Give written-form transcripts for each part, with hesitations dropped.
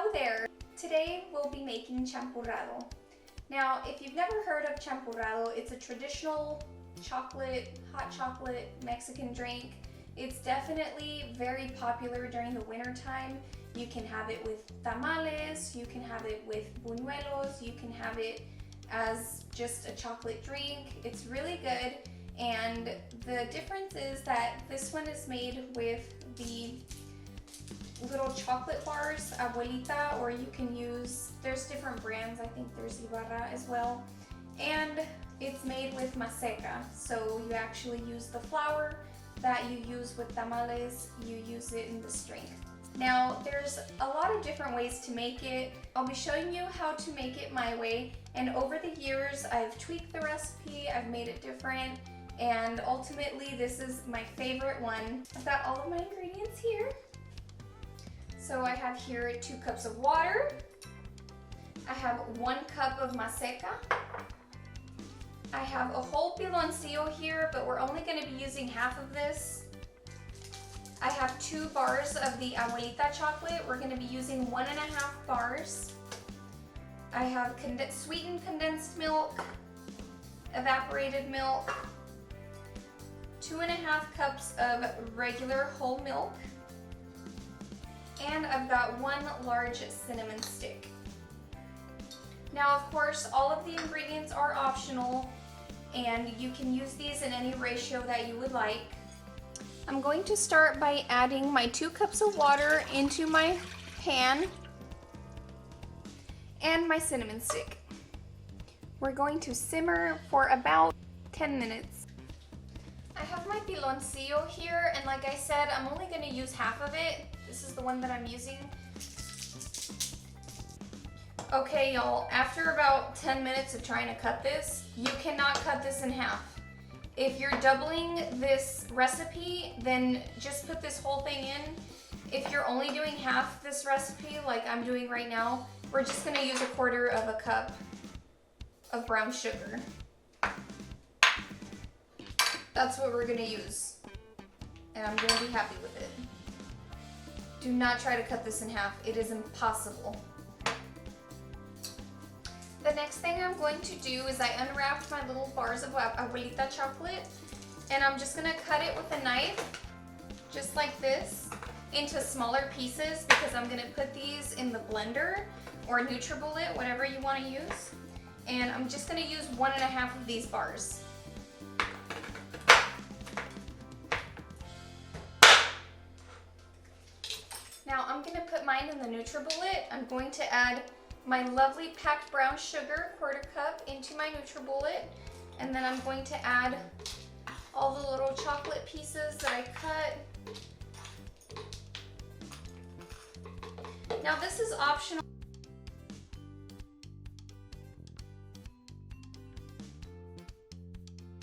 Hello there! Today we'll be making champurrado. Now, if you've never heard of champurrado, it's a traditional hot chocolate Mexican drink. It's definitely very popular during the winter time. You can have it with tamales, you can have it with buñuelos, you can have it as just a chocolate drink. It's really good, and the difference is that this one is made with the little chocolate bars, Abuelita, or you can use, there's different brands, I think there's Ibarra as well, and it's made with Maseca, so you actually use the flour that you use with tamales, you use it in this drink. Now, there's a lot of different ways to make it. I'll be showing you how to make it my way, and over the years I've tweaked the recipe, I've made it different, and ultimately this is my favorite one. I've got all of my ingredients here. So I have here 2 cups of water. I have 1 cup of Maseca. I have a whole pilonsillo here, but we're only going to be using half of this. I have 2 bars of the Abuelita Chocolate. We're going to be using 1.5 bars. I have sweetened condensed milk, evaporated milk, 2.5 cups of regular whole milk, and I've got 1 large cinnamon stick. Now, of course, all of the ingredients are optional, and you can use these in any ratio that you would like. I'm going to start by adding my 2 cups of water into my pan and my cinnamon stick. We're going to simmer for about 10 minutes. I have my pilonsillo here, and like I said, I'm only going to use half of it. This is the one that I'm using. Okay, y'all, after about 10 minutes of trying to cut this, you cannot cut this in half. If you're doubling this recipe, then just put this whole thing in. If you're only doing half this recipe, like I'm doing right now, we're just gonna use 1/4 cup of brown sugar. That's what we're gonna use, and I'm gonna be happy with it. Do not try to cut this in half. It is impossible. The next thing I'm going to do is I unwrapped my little bars of Abuelita Chocolate, and I'm just gonna cut it with a knife, just like this, into smaller pieces, because I'm gonna put these in the blender or NutriBullet, whatever you wanna use. And I'm just gonna use 1.5 of these bars. Now I'm going to put mine in the NutriBullet. I'm going to add my lovely packed brown sugar, 1/4 cup, into my NutriBullet. And then I'm going to add all the little chocolate pieces that I cut. Now this is optional.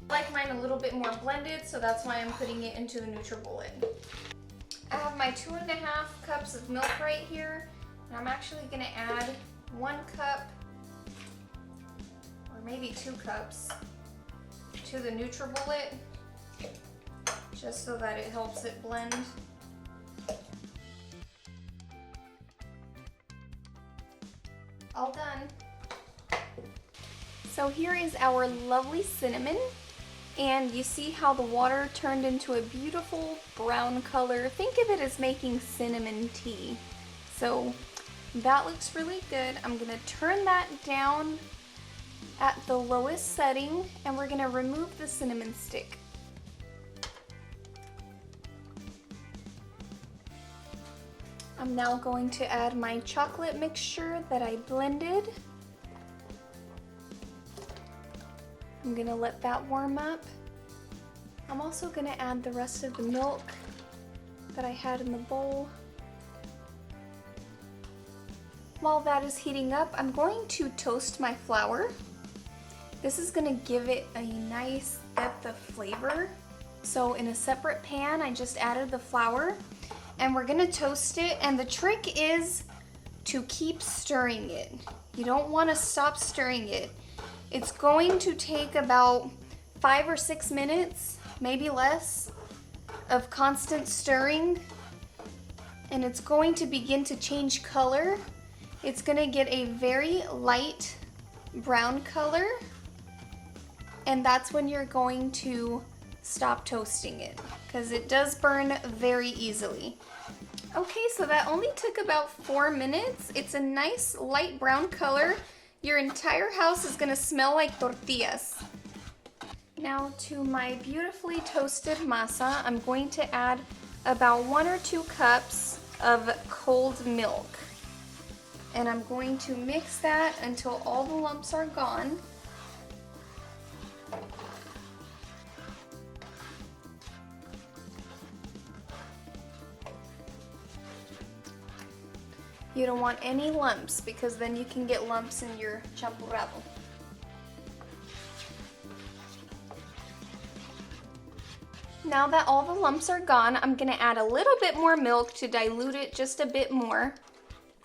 I like mine a little bit more blended, so that's why I'm putting it into the NutriBullet. I have my 2.5 cups of milk right here, and I'm actually going to add 1 cup, or maybe 2 cups, to the NutriBullet, just so that it helps it blend. All done. So here is our lovely cinnamon. And you see how the water turned into a beautiful brown color. Think of it as making cinnamon tea. So that looks really good. I'm gonna turn that down at the lowest setting, and we're gonna remove the cinnamon stick. I'm now going to add my chocolate mixture that I blended. I'm gonna let that warm up. I'm also gonna add the rest of the milk that I had in the bowl. While that is heating up, I'm going to toast my flour. This is gonna give it a nice depth of flavor. So in a separate pan, I just added the flour, and we're gonna toast it, and the trick is to keep stirring it. You don't wanna stop stirring it. It's going to take about 5 or 6 minutes, maybe less, of constant stirring, and it's going to begin to change color, It's gonna get a very light brown color, and that's when you're going to stop toasting it, because it does burn very easily. Okay, so that only took about 4 minutes. It's a nice light brown color. Your entire house is gonna smell like tortillas. Now to my beautifully toasted masa, I'm going to add about 1 or 2 cups of cold milk. And I'm going to mix that until all the lumps are gone. You don't want any lumps, because then you can get lumps in your champurrado. Now that all the lumps are gone, I'm gonna add a little bit more milk to dilute it just a bit more.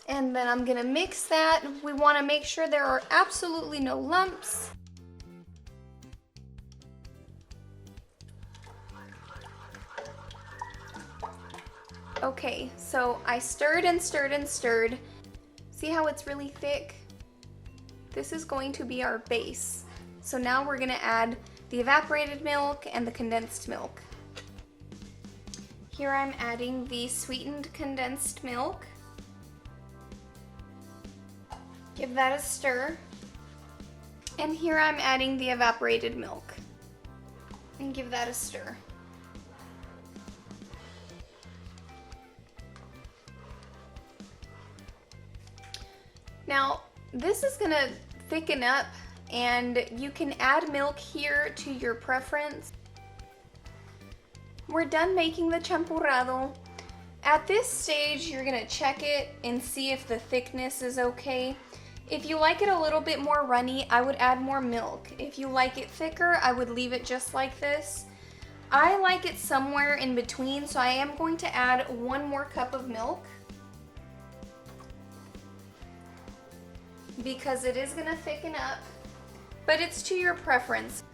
And then I'm gonna mix that. We wanna make sure there are absolutely no lumps. Okay, so I stirred and stirred and stirred. See how it's really thick? This is going to be our base. So now we're gonna add the evaporated milk and the condensed milk. Here I'm adding the sweetened condensed milk. Give that a stir. And here I'm adding the evaporated milk. And give that a stir. Now, this is gonna thicken up, and you can add milk here to your preference. We're done making the champurrado. At this stage, you're gonna check it and see if the thickness is okay. If you like it a little bit more runny, I would add more milk. If you like it thicker, I would leave it just like this. I like it somewhere in between, so I am going to add 1 more cup of milk, because it is gonna thicken up, but it's to your preference.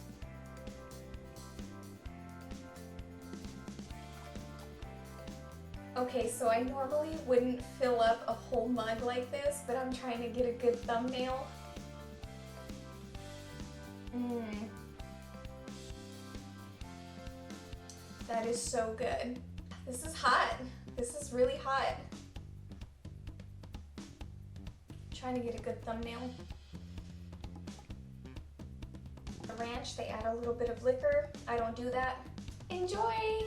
Okay, so I normally wouldn't fill up a whole mug like this, but I'm trying to get a good thumbnail. That is so good. This is hot. This is really hot. Trying to get a good thumbnail. The ranch, they add a little bit of liquor. I don't do that. Enjoy!